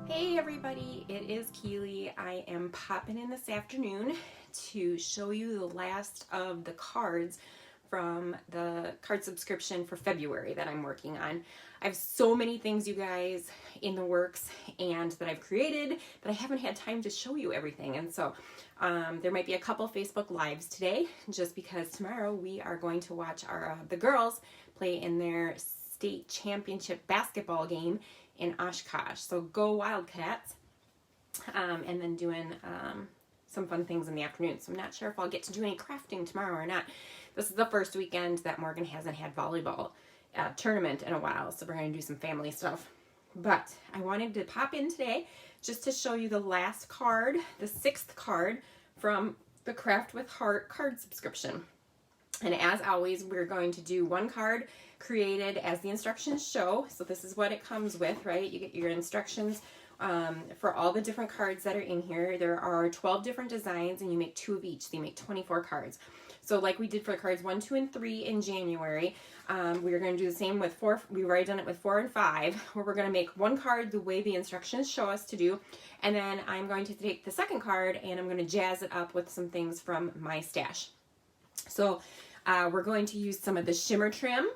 Hey everybody, it is Keely. I am popping in this afternoon to show you the last of the cards from the card subscription for February that I'm working on. I have so many things, you guys, in the works and that I've created, but I haven't had time to show you everything. And so there might be a couple Facebook Lives today, just because tomorrow we are going to watch the girls play in their state championship basketball game in Oshkosh. So go Wildcats. And then doing some fun things in the afternoon. So I'm not sure if I'll get to do any crafting tomorrow or not. This is the first weekend that Morgan hasn't had volleyball tournament in a while, so we're going to do some family stuff. But I wanted to pop in today just to show you the last card, the 6th card from the Craft with Heart card subscription. And as always, we're going to do one card created as the instructions show. So this is what it comes with, right? You get your instructions for all the different cards that are in here. There are 12 different designs and you make 2 of each. So you make 24 cards. So like we did for cards 1, 2, and 3 in January, we're going to do the same with 4. We've already done it with 4 and 5, where we're going to make one card the way the instructions show us to do. And then I'm going to take the second card and I'm going to jazz it up with some things from my stash. So we're going to use some of the Shimmer Trim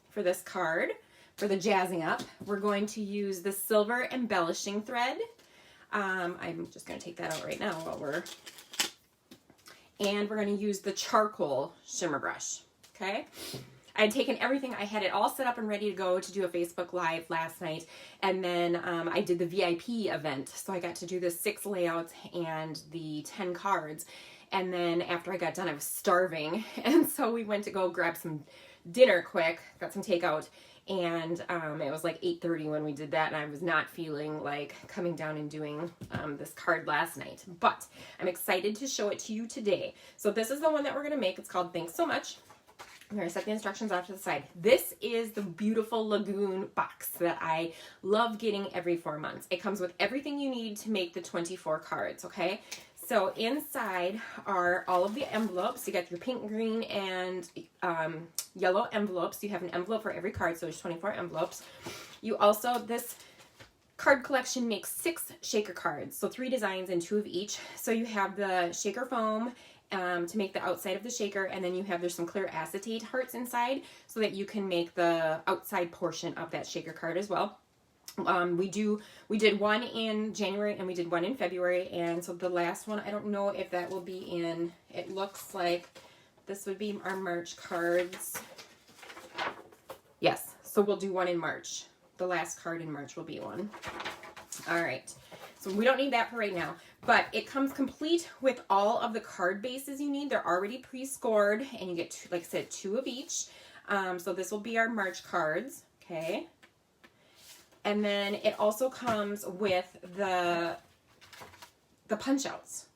for this card, for the jazzing up. We're going to use the Silver Embellishing Thread. I'm just going to take that out right now and we're going to use the Charcoal Shimmer Brush, okay? I had taken everything, I had it all set up and ready to go to do a Facebook Live last night, and then I did the VIP event, so I got to do the 6 layouts and the 10 cards. And then after I got done, I was starving, and so we went to go grab some dinner quick, got some takeout, and it was like 8:30 when we did that, and I was not feeling like coming down and doing this card last night. But I'm excited to show it to you today. So this is the one that we're going to make. It's called Thanks So Much. I'm going to set the instructions off to the side. This is the beautiful Lagoon box that I love getting every 4 months. It comes with everything you need to make the 24 cards, okay? So inside are all of the envelopes. You got your pink, green, and yellow envelopes. You have an envelope for every card, so there's 24 envelopes. You also, this card collection makes 6 shaker cards, so 3 designs and 2 of each. So you have the shaker foam to make the outside of the shaker, and then there's some clear acetate hearts inside so that you can make the outside portion of that shaker card as well. We did one in January and we did one in February, and so the last one, I don't know if that will be in, it looks like this would be our March cards. Yes, so we'll do one in March. The last card in March will be one. All right, so we don't need that for right now, but it comes complete with all of the card bases you need. They're already pre-scored, and you get, like I said, 2 of each. So this will be our March cards, okay? And then it also comes with the punch outs.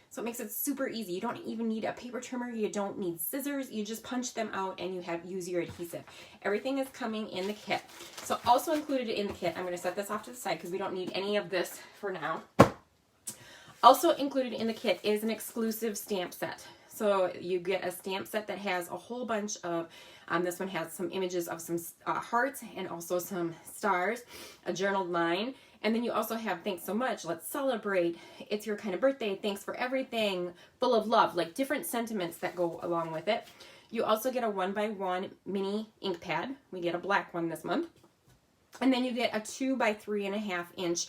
So it makes it super easy. You don't even need a paper trimmer. You don't need scissors. You just punch them out and you use your adhesive. Everything is coming in the kit. So also included in the kit, I'm going to set this off to the side because we don't need any of this for now. Also included in the kit is an exclusive stamp set. So you get a stamp set that has a whole bunch of, this one has some images of some hearts and also some stars, a journaled line, and then you also have Thanks So Much, Let's Celebrate, It's Your Kind of Birthday, Thanks for Everything, Full of Love, like different sentiments that go along with it. You also get a 1x1 mini ink pad. We get a black one this month. And then you get a 2 by 3.5 inch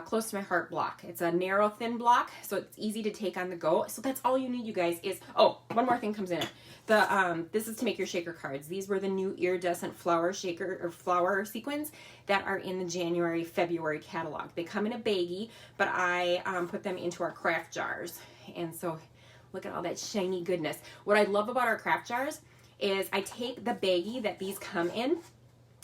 Close to My Heart block. It's a narrow, thin block, so it's easy to take on the go. So that's all you need, you guys, is, oh, one more thing comes in it. This is to make your shaker cards. These were the new iridescent flower shaker or flower sequins that are in the January, February catalog. They come in a baggie, but I put them into our craft jars. And so look at all that shiny goodness. What I love about our craft jars is I take the baggie that these come in,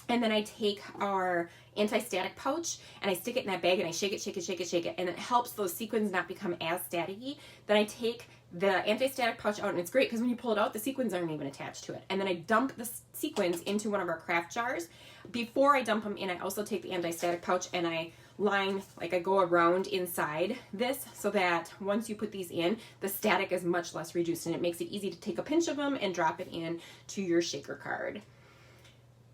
and then I take our anti-static pouch and I stick it in that bag and I shake it, shake it, shake it, shake it, and it helps those sequins not become as staticky. Then I take the anti-static pouch out, and it's great because when you pull it out, the sequins aren't even attached to it. And then I dump the sequins into one of our craft jars. Before I dump them in, I also take the anti-static pouch and I line, like I go around inside this so that once you put these in, the static is much less reduced, and it makes it easy to take a pinch of them and drop it in to your shaker card.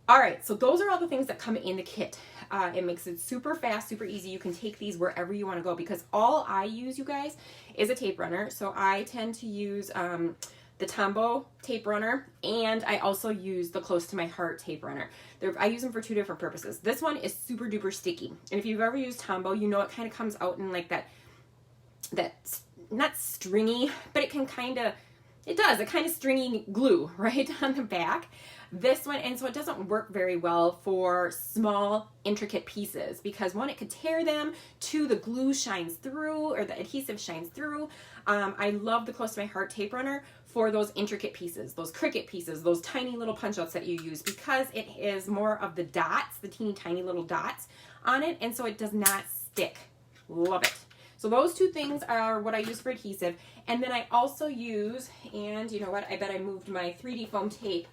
All right, so those are all the things that come in the kit. It makes it super fast, super easy. You can take these wherever you want to go because all I use, you guys, is a tape runner. So I tend to use the Tombow tape runner, and I also use the Close to My Heart tape runner. I use them for two different purposes. This one is super duper sticky, and if you've ever used Tombow, you know it kind of comes out in like that not stringy, but it kind of stringy glue right on the back. This one, and so it doesn't work very well for small intricate pieces because one, it could tear them, two, the glue shines through or the adhesive shines through. I love the Close to My Heart tape runner for those intricate pieces, those Cricut pieces, those tiny little punch outs that you use because it is more of the dots, the teeny tiny little dots on it, and so it does not stick. Love it. So those two things are what I use for adhesive. And then I also use, and you know what, I bet I moved my 3D foam tape.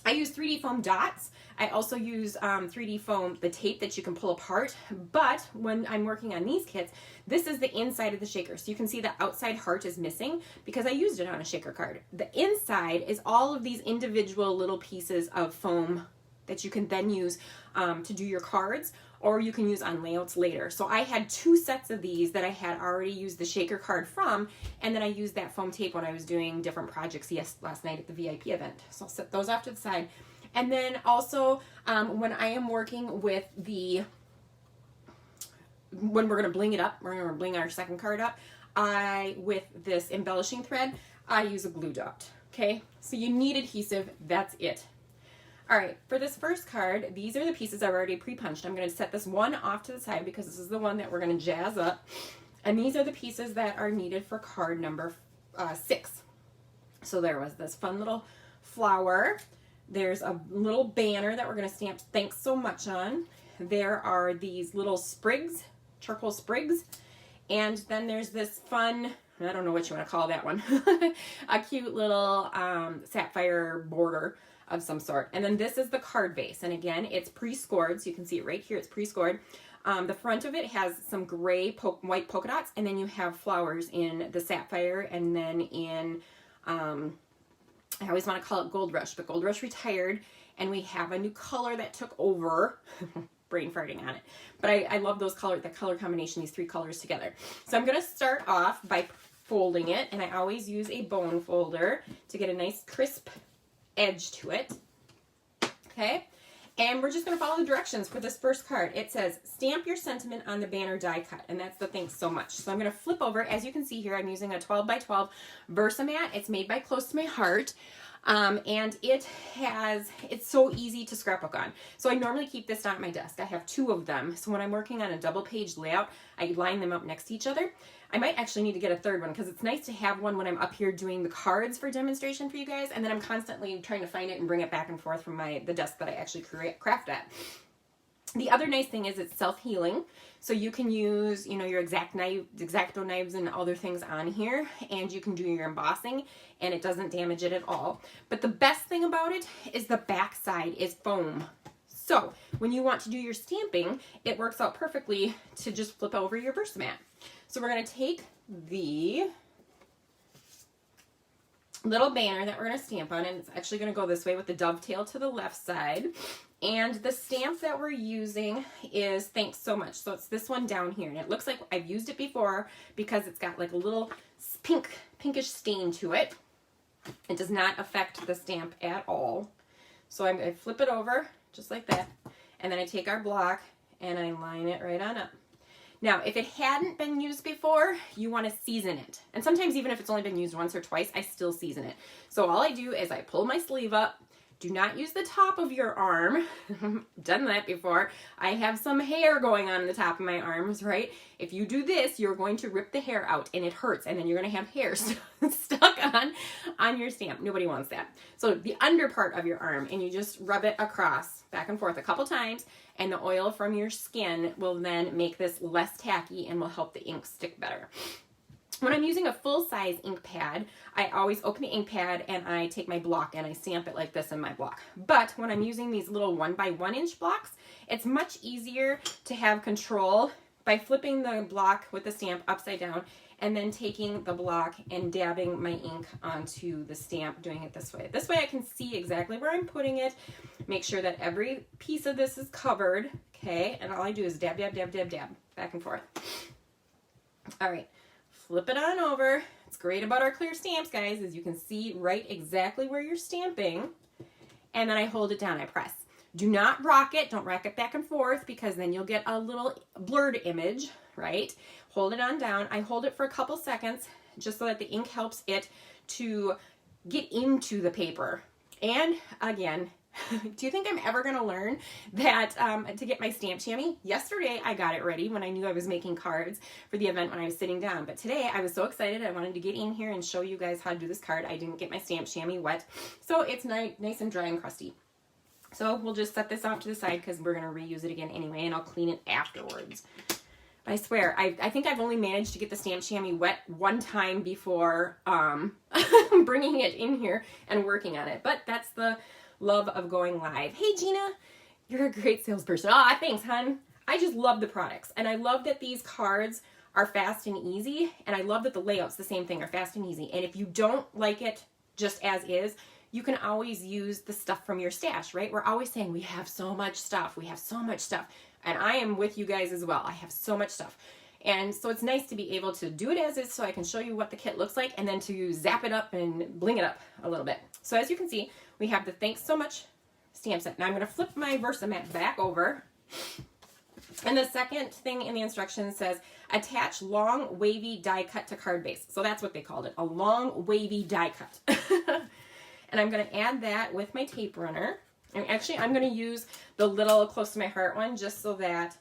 I use 3D foam dots. I also use 3D foam, the tape that you can pull apart. But when I'm working on these kits, this is the inside of the shaker. So you can see the outside heart is missing because I used it on a shaker card. The inside is all of these individual little pieces of foam that you can then use to do your cards, or you can use on layouts later. So I had two sets of these that I had already used the shaker card from, and then I used that foam tape when I was doing different projects last night at the VIP event. So I'll set those off to the side. And then also when I am working with when we're gonna bling it up, we're gonna bling our second card up, with this embellishing thread, I use a glue dot, okay? So you need adhesive, that's it. All right, for this first card, these are the pieces I've already pre-punched. I'm going to set this one off to the side because this is the one that we're going to jazz up. And these are the pieces that are needed for card number 6. So there was this fun little flower. There's a little banner that we're going to stamp "Thanks so much" on. There are these little sprigs, charcoal sprigs. And then there's this fun, I don't know what you want to call that one, a cute little sapphire border of some sort. And then this is the card base, and again it's pre-scored, so you can see it right here, it's pre-scored. The front of it has some gray white polka dots, and then you have flowers in the sapphire, and then in I always want to call it Gold Rush, but Gold Rush retired, and we have a new color that took over. Brain farting on it, but I love those the color combination, these three colors together. So I'm going to start off by folding it, and I always use a bone folder to get a nice crisp edge to it. Okay, and we're just going to follow the directions for this first card. It says stamp your sentiment on the banner die cut, and that's the "Thanks so much." So I'm going to flip over. As you can see here, I'm using a 12 by 12 Versamat. It's made by Close to My Heart. And it's so easy to scrapbook on. So I normally keep this down at my desk. I have 2 of them. So when I'm working on a double page layout, I line them up next to each other. I might actually need to get a third one because it's nice to have one when I'm up here doing the cards for demonstration for you guys, and then I'm constantly trying to find it and bring it back and forth from the desk that I actually craft at. The other nice thing is it's self-healing, so you can use, you know, your X-Acto knives and other things on here, and you can do your embossing, and it doesn't damage it at all. But the best thing about it is the back side is foam. So when you want to do your stamping, it works out perfectly to just flip over your Versamat. So we're going to take the little banner that we're going to stamp on, and it's actually going to go this way with the dovetail to the left side. And the stamp that we're using is "Thanks so much." So it's this one down here, and it looks like I've used it before because it's got like a little pinkish stain to it. It does not affect the stamp at all. So I'm going to flip it over just like that, and then I take our block and I line it right on up. Now, if it hadn't been used before, you want to season it. And sometimes even if it's only been used once or twice, I still season it. So all I do is I pull my sleeve up. Do not use the top of your arm. Done that before. I have some hair going on the top of my arms, right? If you do this, you're going to rip the hair out and it hurts, and then you're going to have hair stuck on your stamp. Nobody wants that. So the under part of your arm, and you just rub it across back and forth a couple times, and the oil from your skin will then make this less tacky and will help the ink stick better. When I'm using a full-size ink pad, I always open the ink pad and I take my block and I stamp it like this in my block. But when I'm using these little 1 by 1 inch blocks, it's much easier to have control by flipping the block with the stamp upside down and then taking the block and dabbing my ink onto the stamp, doing it this way. This way I can see exactly where I'm putting it, make sure that every piece of this is covered, okay? And all I do is dab, dab, dab, dab, dab, back and forth. All right, flip it on over. What's great about our clear stamps, guys, is you can see right exactly where you're stamping, and then I hold it down, I press. Do not rock it, don't rock it back and forth, because then you'll get a little blurred image, right? Hold it on down. I hold it for a couple seconds just so that the ink helps it to get into the paper. And again, do you think I'm ever going to learn that to get my stamp chamois? Yesterday I got it ready when I knew I was making cards for the event when I was sitting down. But today I was so excited I wanted to get in here and show you guys how to do this card. I didn't get my stamp chamois wet, so it's nice and dry and crusty. So we'll just set this off to the side because we're going to reuse it again anyway, and I'll clean it afterwards. I swear, I think I've only managed to get the stamp chamois wet one time before bringing it in here and working on it. But that's the love of going live. Hey, Gina, you're a great salesperson. Oh, thanks, hon. I just love the products. And I love that these cards are fast and easy. And I love that the layouts, the same thing, are fast and easy. And if you don't like it just as is, you can always use the stuff from your stash, right? We're always saying we have so much stuff. We have so much stuff. And I am with you guys as well. I have so much stuff. And so it's nice to be able to do it as is so I can show you what the kit looks like and then to zap it up and bling it up a little bit. So as you can see, we have the thanks so much stamp set. Now I'm going to flip my Versamat back over. And the second thing in the instructions says, attach long wavy die cut to card base. So that's what they called it, a long wavy die cut. And I'm going to add that with my tape runner. And actually, I'm going to use the little close to my heart one just so that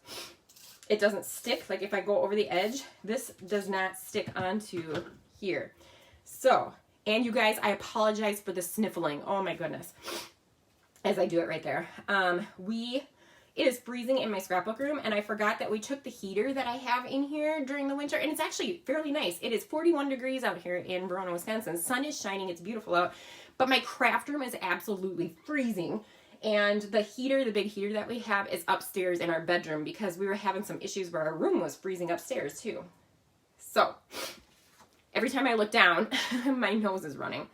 it doesn't stick. Like if I go over the edge, this does not stick onto here. So, and you guys, I apologize for the sniffling. Oh my goodness. As I do it right there. It is freezing in my scrapbook room, and I forgot that we took the heater that I have in here during the winter, and it's actually fairly nice. It is 41 degrees out here in Verona, Wisconsin. Sun is shining. It's beautiful out. But my craft room is absolutely freezing. And the heater, the big heater that we have, is upstairs in our bedroom because we were having some issues where our room was freezing upstairs too. So every time I look down, my nose is running.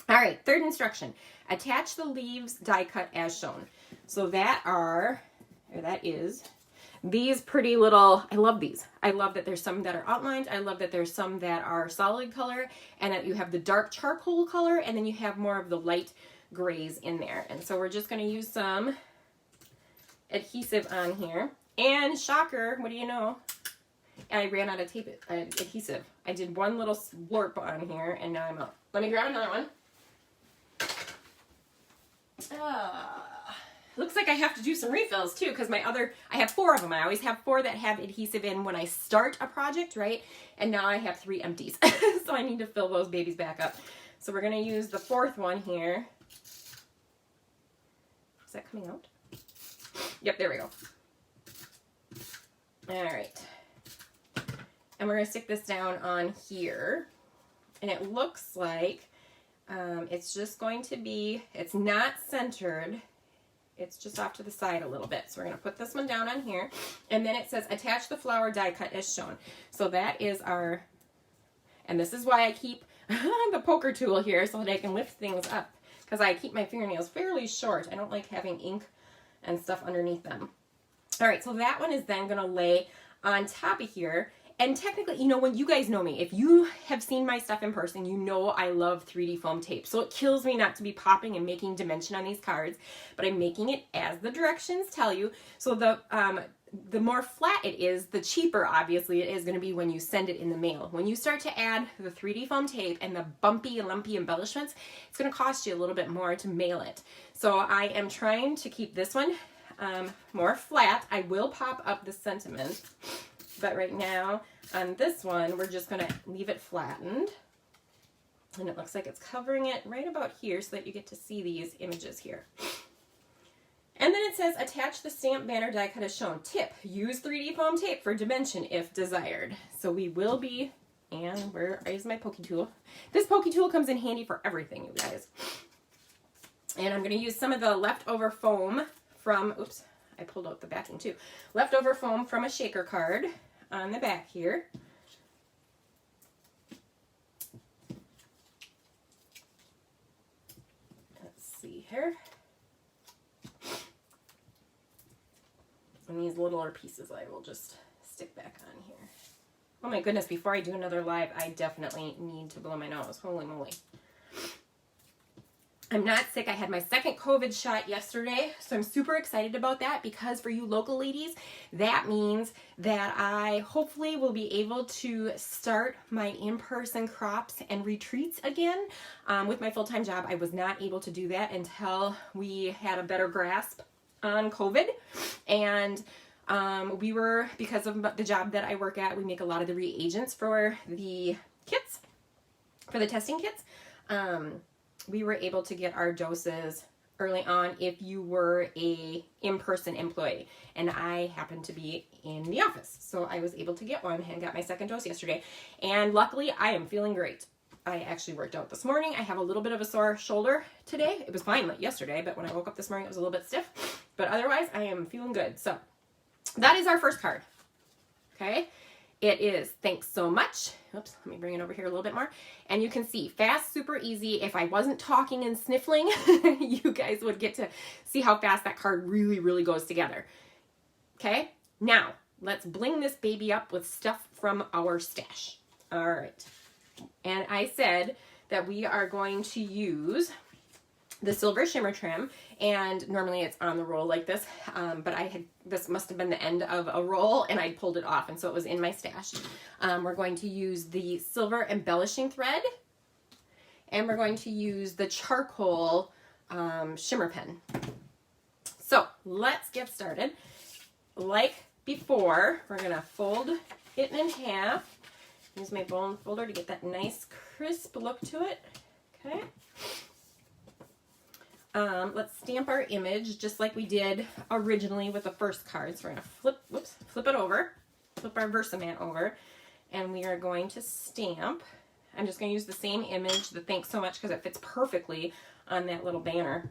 All right, third instruction. Attach the leaves die cut as shown. So that is these pretty little, I love these. I love that there's some that are outlined. I love that there's some that are solid color and that you have the dark charcoal color and then you have more of the light grays in there. And so we're just going to use some adhesive on here. And shocker, what do you know? I ran out of tape adhesive. I did one little splurp on here and now I'm out. Let me grab another one. Looks like I have to do some refills too because I have 4 of them. I always have 4 that have adhesive in when I start a project, right? And now I have 3 empties. So I need to fill those babies back up. So we're going to use the 4th one here. Is that coming out? Yep, there we go. All right. And we're going to stick this down on here. And it looks like it's just going to be, it's not centered. It's just off to the side a little bit. So we're going to put this one down on here. And then it says attach the flower die cut as shown. So that is our, and this is why I keep the poker tool here so that I can lift things up. Because I keep my fingernails fairly short. I don't like having ink and stuff underneath them. All right, so that one is then going to lay on top of here. And technically, you know, when you guys know me, if you have seen my stuff in person, you know I love 3D foam tape. So it kills me not to be popping and making dimension on these cards, but I'm making it as the directions tell you. So the more flat it is, the cheaper, obviously, it is going to be when you send it in the mail. When you start to add the 3D foam tape and the bumpy and lumpy embellishments, it's going to cost you a little bit more to mail it. So I am trying to keep this one more flat. I will pop up the sentiment. But right now, on this one, we're just going to leave it flattened. And it looks like it's covering it right about here so that you get to see these images here. And then it says, attach the stamp banner die cut as shown. Tip, use 3D foam tape for dimension if desired. So we will be, and where is my pokey tool? This pokey tool comes in handy for everything, you guys. And I'm going to use some of the leftover foam from, oops, I pulled out the backing too. Leftover foam from a shaker card on the back here. there. And these littler pieces I will just stick back on here. Oh my goodness, before I do another live, I definitely need to blow my nose. Holy moly. I'm not sick. I had my second COVID shot yesterday, so I'm super excited about that because for you local ladies, that means that I hopefully will be able to start my in-person crops and retreats again. With my full-time job, I was not able to do that until we had a better grasp on COVID. And we were, because of the job that I work at, we make a lot of the reagents for the kits, for the testing kits. We were able to get our doses early on if you were a in-person employee, and I happened to be in the office, so I was able to get one and got my second dose yesterday, and luckily I am feeling great. I actually worked out this morning. I have a little bit of a sore shoulder today. It was fine yesterday, but when I woke up this morning it was a little bit stiff, but otherwise I am feeling good. So that is our first card. Okay, it is Thanks So Much. Oops, let me bring it over here a little bit more. And you can see, fast, super easy. If I wasn't talking and sniffling, you guys would get to see how fast that card really, really goes together. Okay, now let's bling this baby up with stuff from our stash. All right, and I said that we are going to use the Silver Shimmer Trim, and normally it's on the roll like this, but this must have been the end of a roll and I pulled it off, and so it was in my stash. We're going to use the Silver Embellishing Thread, and we're going to use the Charcoal Shimmer Pen. So let's get started. Like before, we're gonna fold it in half. Use my bone folder to get that nice crisp look to it. Okay. Let's stamp our image just like we did originally with the first card. So we're going to flip it over, flip our Versamat over, and we are going to stamp. I'm just going to use the same image, the Thanks So Much, because it fits perfectly on that little banner.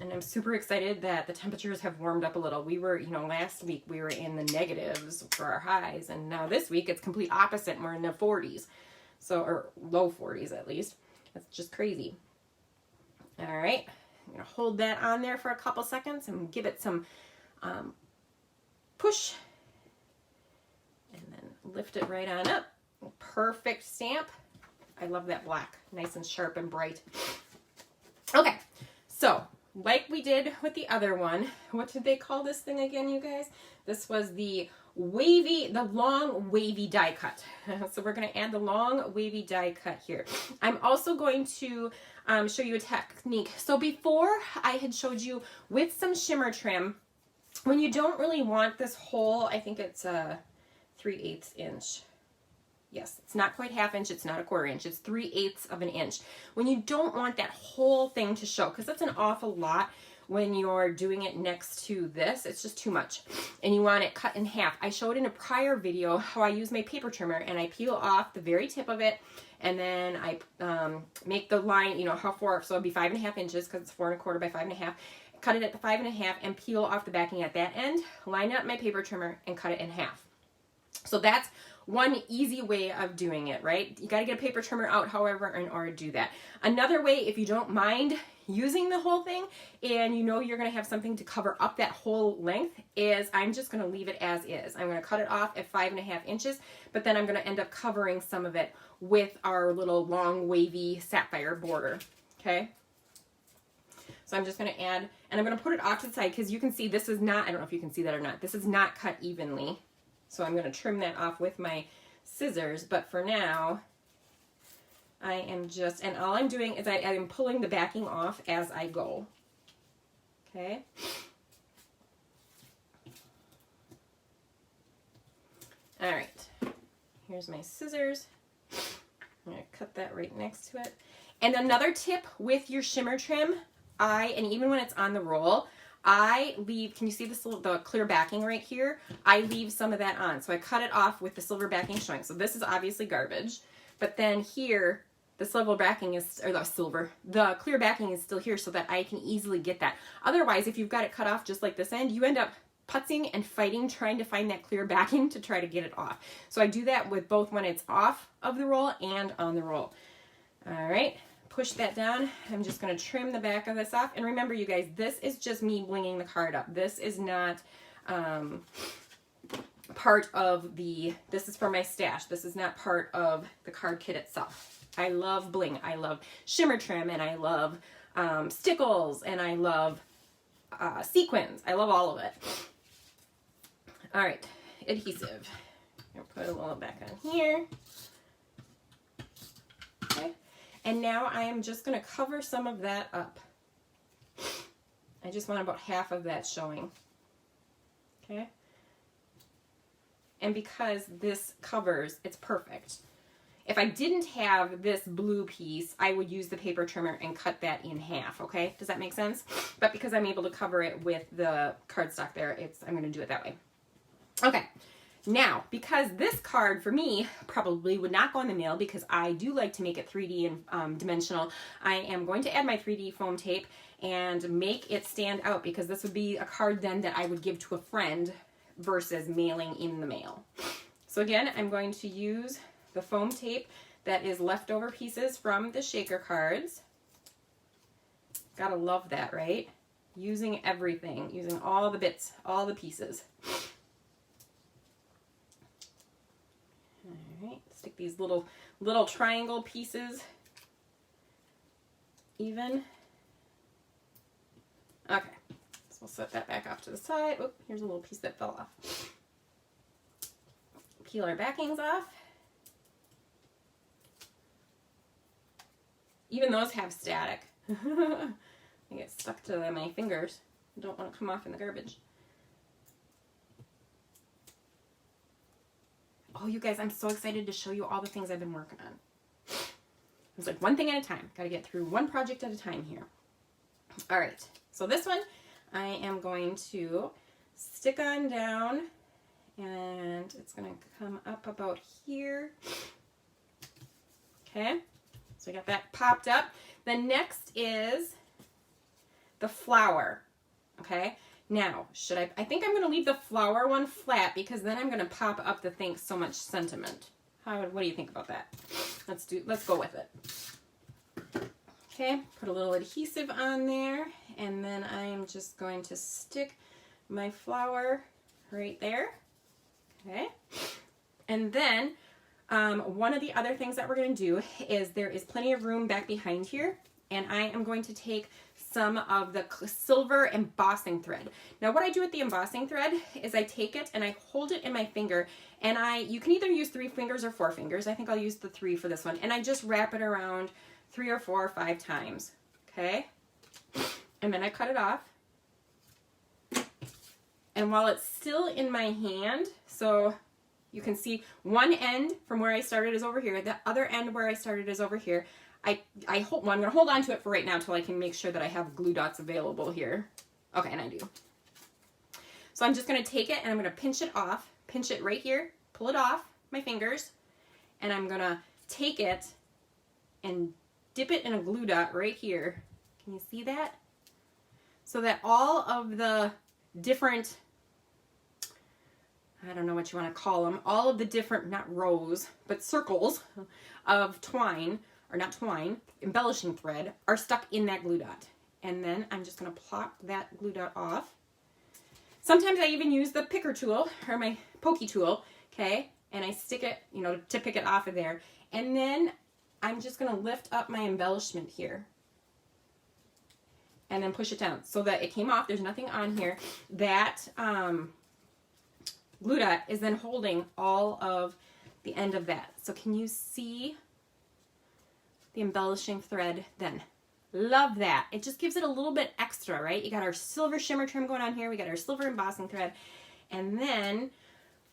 And I'm super excited that the temperatures have warmed up a little. We were, last week we were in the negatives for our highs, and now this week it's complete opposite, and we're in the 40s. So, or low 40s at least. That's just crazy. All right, I'm gonna hold that on there for a couple seconds and give it some push, and then lift it right on up. Perfect stamp. I love that black, nice and sharp and bright. Okay, so like we did with the other one, what did they call this thing again, you guys? This was the long wavy die cut. So we're going to add the long wavy die cut here. I'm also going to show you a technique. So before I had showed you with some shimmer trim, when you don't really want this whole, I think it's a 3/8 inch. Yes, it's not quite ½ inch, it's not a ¼ inch, it's 3/8 of an inch. When you don't want that whole thing to show, because that's an awful lot when you're doing it next to this, it's just too much. And you want it cut in half. I showed in a prior video how I use my paper trimmer and I peel off the very tip of it, and then I make the line, how far, so it'd be 5½ inches because it's 4 1/4 by 5½. Cut it at the 5½ and peel off the backing at that end, line up my paper trimmer and cut it in half. So that's one easy way of doing it, right? You got to get a paper trimmer out, however, in order to do that. Another way, if you don't mind using the whole thing and you're going to have something to cover up that whole length, is I'm just going to leave it as is. I'm going to cut it off at 5½ inches, but then I'm going to end up covering some of it with our little long wavy sapphire border. Okay. So I'm just going to add, and I'm going to put it off to the side because you can see this is not, I don't know if you can see that or not, this is not cut evenly. So I'm going to trim that off with my scissors, but for now, I am just, and all I'm doing is I am pulling the backing off as I go. Okay. All right. Here's my scissors. I'm going to cut that right next to it. And another tip with your shimmer trim, and even when it's on the roll, I leave, can you see this little, the clear backing right here? I leave some of that on. So I cut it off with the silver backing showing. So this is obviously garbage. But then here, the silver backing is, or the clear backing is still here so that I can easily get that. Otherwise, if you've got it cut off just like this end, you end up putzing and fighting trying to find that clear backing to try to get it off. So I do that with both when it's off of the roll and on the roll. All right, push that down. I'm just going to trim the back of this off. And remember, you guys, this is just me blinging the card up. This is not part of the, this is for my stash. This is not part of the card kit itself. I love bling. I love Shimmer Trim, and I love Stickles, and I love Sequins. I love all of it. All right, adhesive. I'm gonna put a little back on here. Okay, and now I am just gonna cover some of that up. I just want about half of that showing. Okay, and because this covers, it's perfect. If I didn't have this blue piece, I would use the paper trimmer and cut that in half, okay? Does that make sense? But because I'm able to cover it with the cardstock there, I'm gonna do it that way. Okay, now, because this card for me probably would not go in the mail because I do like to make it 3D and dimensional, I am going to add my 3D foam tape and make it stand out, because this would be a card then that I would give to a friend versus mailing in the mail. So again, I'm going to use the foam tape that is leftover pieces from the shaker cards. Gotta love that, right? Using everything, using all the bits, all the pieces. All right, stick these little triangle pieces even. Okay, so we'll set that back off to the side. Oh, here's a little piece that fell off. Peel our backings off. Even those have static. I get stuck to my fingers. I don't want to come off in the garbage. Oh, you guys, I'm so excited to show you all the things I've been working on. It's like one thing at a time. Got to get through one project at a time here. All right, so this one I am going to stick on down, and it's going to come up about here. Okay. So I got that popped up. The next is the flower. Okay. Now, I think I'm going to leave the flower one flat, because then I'm going to pop up the Thanks So Much sentiment. What do you think about that? Let's go with it. Okay. Put a little adhesive on there, and then I am just going to stick my flower right there. Okay. And then one of the other things that we're going to do is, there is plenty of room back behind here, and I am going to take some of the silver embossing thread. Now, what I do with the embossing thread is I take it and I hold it in my finger, and you can either use 3 fingers or 4 fingers. I think I'll use the 3 for this one, and I just wrap it around 3 or 4 or 5 times. Okay, and then I cut it off. And while it's still in my hand, so you can see one end from where I started is over here. The other end where I started is over here. I'm going to hold on to it for right now until I can make sure that I have glue dots available here. Okay, and I do. So I'm just going to take it and I'm going to pinch it off. Pinch it right here. Pull it off my fingers. And I'm going to take it and dip it in a glue dot right here. Can you see that? So that all of the different, I don't know what you want to call them, all of the different, not rows, but circles of twine, or not twine, embellishing thread, are stuck in that glue dot. And then I'm just going to plop that glue dot off. Sometimes I even use the picker tool, or my pokey tool, okay, and I stick it, to pick it off of there. And then I'm just going to lift up my embellishment here and then push it down so that it came off. There's nothing on here. That glue dot is then holding all of the end of that. So can you see the embellishing thread then? Love that. It just gives it a little bit extra, right? You got our silver shimmer trim going on here. We got our silver embossing thread. And then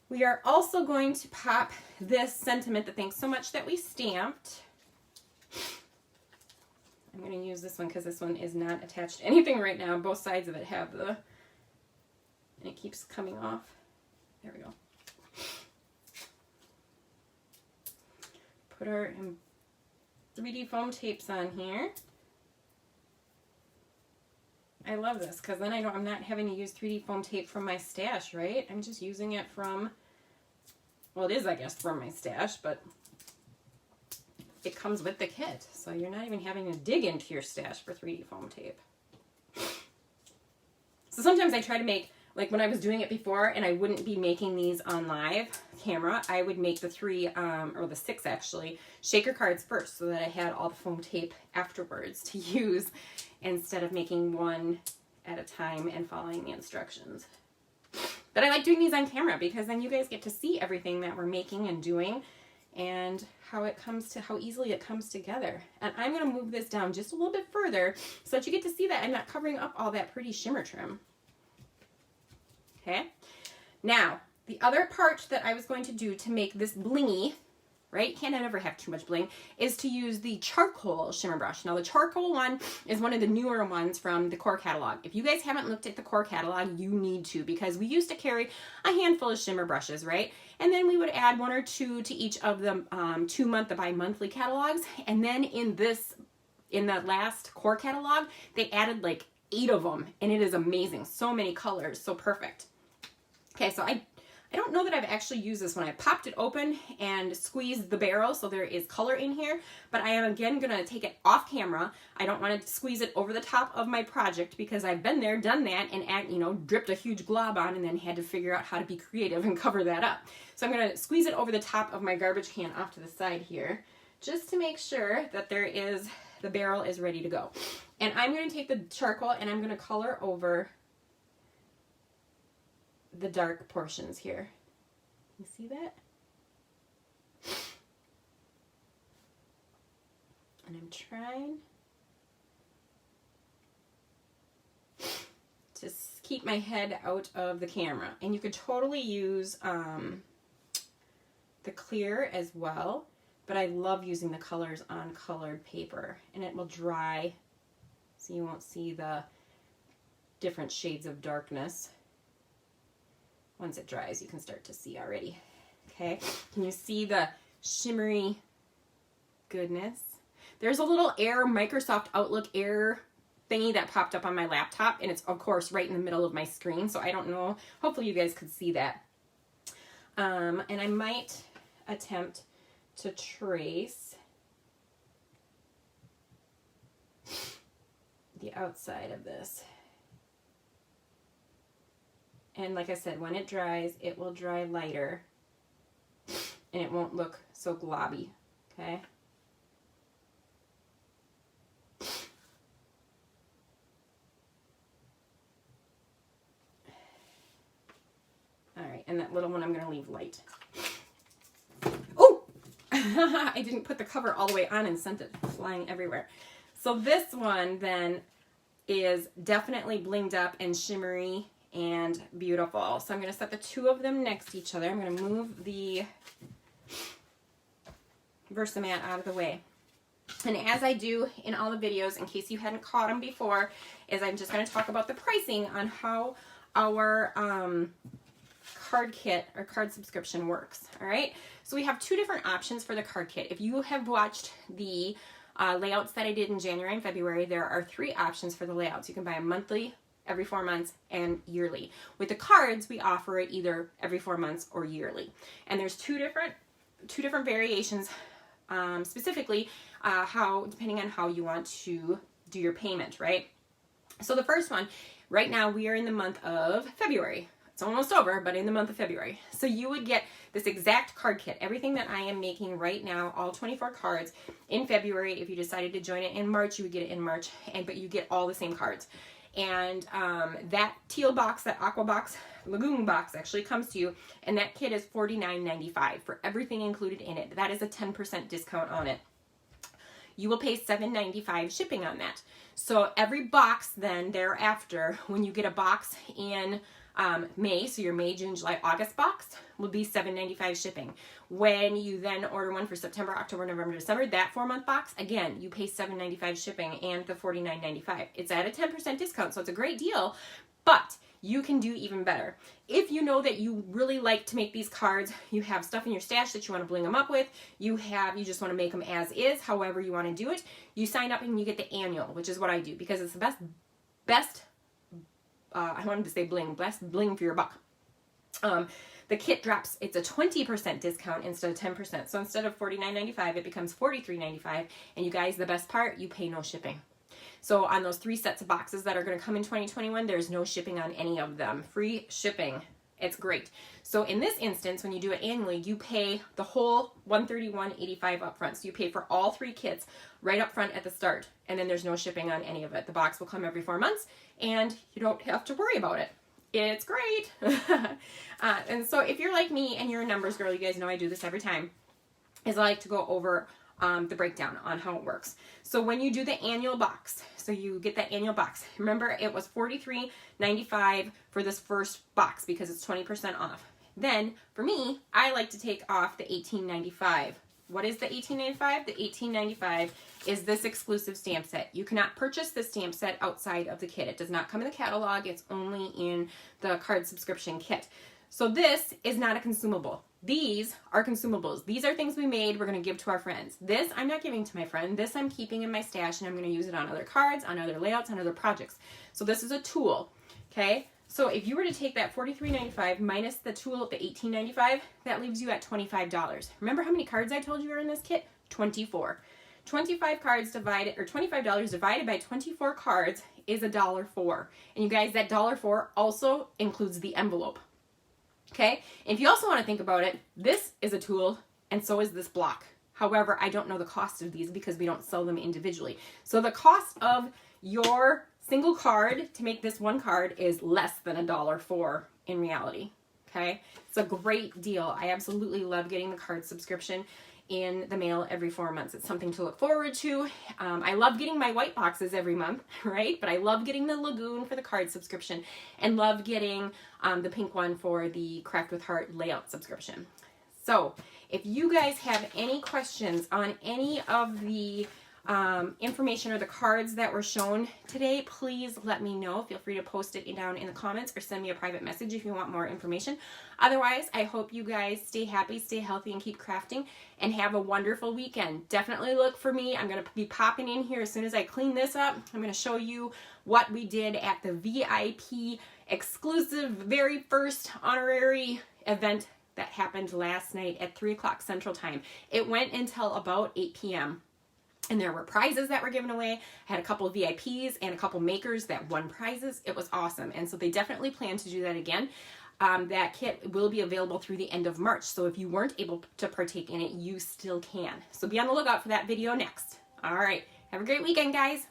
we are also going to pop this sentiment, the Thanks So Much, that we stamped. I'm going to use this one because this one is not attached to anything right now. Both sides of it have and it keeps coming off. There we go. Put our 3D foam tapes on here. I love this because then I'm not having to use 3D foam tape from my stash, right? I'm just using it from, well, it is, I guess, from my stash, but it comes with the kit. So you're not even having to dig into your stash for 3D foam tape. So sometimes I try to make, like when I was doing it before and I wouldn't be making these on live camera, I would make the 3, or the 6 actually, shaker cards first so that I had all the foam tape afterwards to use instead of making one at a time and following the instructions. But I like doing these on camera because then you guys get to see everything that we're making and doing and how easily it comes together. And I'm going to move this down just a little bit further so that you get to see that I'm not covering up all that pretty shimmer trim. Okay, now the other part that I was going to do to make this blingy, right, can't ever have too much bling, is to use the Charcoal Shimmer Brush. Now the Charcoal one is one of the newer ones from the core catalog. If you guys haven't looked at the core catalog, you need to, because we used to carry a handful of shimmer brushes, right? And then we would add 1 or 2 to each of the 2-month to bi-monthly catalogs. And then in the last core catalog, they added like 8 of them, and it is amazing. So many colors, so perfect. Okay, so I don't know that I've actually used this one. I popped it open and squeezed the barrel so there is color in here, but I am again going to take it off camera. I don't want to squeeze it over the top of my project because I've been there, done that, and dripped a huge glob on and then had to figure out how to be creative and cover that up. So I'm going to squeeze it over the top of my garbage can off to the side here just to make sure that the barrel is ready to go. And I'm going to take the charcoal and I'm going to color over the dark portions here. You see that? And I'm trying to keep my head out of the camera. And you could totally use the clear as well, but I love using the colors on colored paper, and it will dry so you won't see the different shades of darkness. Once it dries, you can start to see already. Okay, can you see the shimmery goodness? There's a little Microsoft Outlook error thingy that popped up on my laptop, and it's of course right in the middle of my screen, so I don't know. Hopefully you guys could see that. And I might attempt to trace the outside of this. And like I said, when it dries, it will dry lighter and it won't look so globby, okay? All right, and that little one I'm gonna leave light. Oh, I didn't put the cover all the way on and sent it flying everywhere. So this one then is definitely blinged up and shimmery and beautiful. So I'm going to set the 2 of them next to each other. I'm going to move the Versamat out of the way. And as I do in all the videos, in case you hadn't caught them before, is I'm just going to talk about the pricing on how our card kit or card subscription works. All right. So we have 2 different options for the card kit. If you have watched the layouts that I did in January and February, there are 3 options for the layouts. You can buy a monthly, every 4 months, and yearly. With the cards, we offer it either every 4 months or yearly. And there's two different variations, specifically depending on how you want to do your payment, right? So the first one, right now we are in the month of February. It's almost over, but in the month of February. So you would get this exact card kit, everything that I am making right now, all 24 cards in February. If you decided to join it in March, you would get it in March, but you get all the same cards. And that teal box, that aqua box, lagoon box actually comes to you, and that kit is $49.95 for everything included in it. That is a 10% discount on it. You will pay $7.95 shipping on that. So every box then thereafter, when you get a box in May, so your May, June, July, August box will be $7.95 shipping. When you then order one for September, October, November, December, that 4-month box, again, you pay $7.95 shipping and the $49.95. It's at a 10% discount, so it's a great deal, but you can do even better. If you know that you really like to make these cards, you have stuff in your stash that you want to bling them up with, you just want to make them as is, however you want to do it, you sign up and you get the annual, which is what I do, because it's the best I wanted to say bling, best bling for your buck. The kit drops, it's a 20% discount instead of 10%. So instead of $49.95, it becomes $43.95. And you guys, the best part, you pay no shipping. So on those 3 sets of boxes that are going to come in 2021, there's no shipping on any of them. Free shipping. It's great. So in this instance, when you do it annually, you pay the whole $131.85 up front. So you pay for all 3 kits right up front at the start. And then there's no shipping on any of it. The box will come every 4 months and you don't have to worry about it. It's great. And so if you're like me and you're a numbers girl, you guys know I do this every time, is I like to go over the breakdown on how it works. So when you do the annual box, so you get that annual box, remember it was $43.95 for this first box because it's 20% off. Then for me, I like to take off the $18.95. What is the $18.95? The $18.95 is this exclusive stamp set. You cannot purchase this stamp set outside of the kit. It does not come in the catalog. It's only in the card subscription kit. So this is not a consumable. These are consumables. These are things we made we're going to give to our friends. This I'm not giving to my friend. This I'm keeping in my stash and I'm going to use it on other cards, on other layouts, on other projects. So this is a tool, okay? So if you were to take that $43.95 minus the tool, the $18.95, that leaves you at $25. Remember how many cards I told you were in this kit? 24. 25 cards divided, or $25 divided by 24 cards is $1.04. And you guys, that $1.04 also includes the envelope. Okay? If you also want to think about it, this is a tool and so is this block. However, I don't know the cost of these because we don't sell them individually. So the cost of your single card to make this one card is less than $1.04 in reality. Okay? It's a great deal. I absolutely love getting the card subscription in the mail every 4 months. It's something to look forward to. I love getting my white boxes every month, right? But I love getting the Lagoon for the card subscription and love getting the pink one for the Craft with Heart layout subscription. So if you guys have any questions on any of the information or the cards that were shown today, please let me know. Feel free to post it down in the comments or send me a private message if you want more information. Otherwise, I hope you guys stay happy, stay healthy, and keep crafting, and have a wonderful weekend. Definitely look for me. I'm going to be popping in here as soon as I clean this up. I'm going to show you what we did at the VIP exclusive very first honorary event that happened last night at 3 o'clock Central Time. It went until about 8 p.m. And there were prizes that were given away. I had a couple of VIPs and a couple makers that won prizes. It was awesome. And so they definitely plan to do that again. That kit will be available through the end of March. So if you weren't able to partake in it, you still can. So be on the lookout for that video next. All right. Have a great weekend, guys.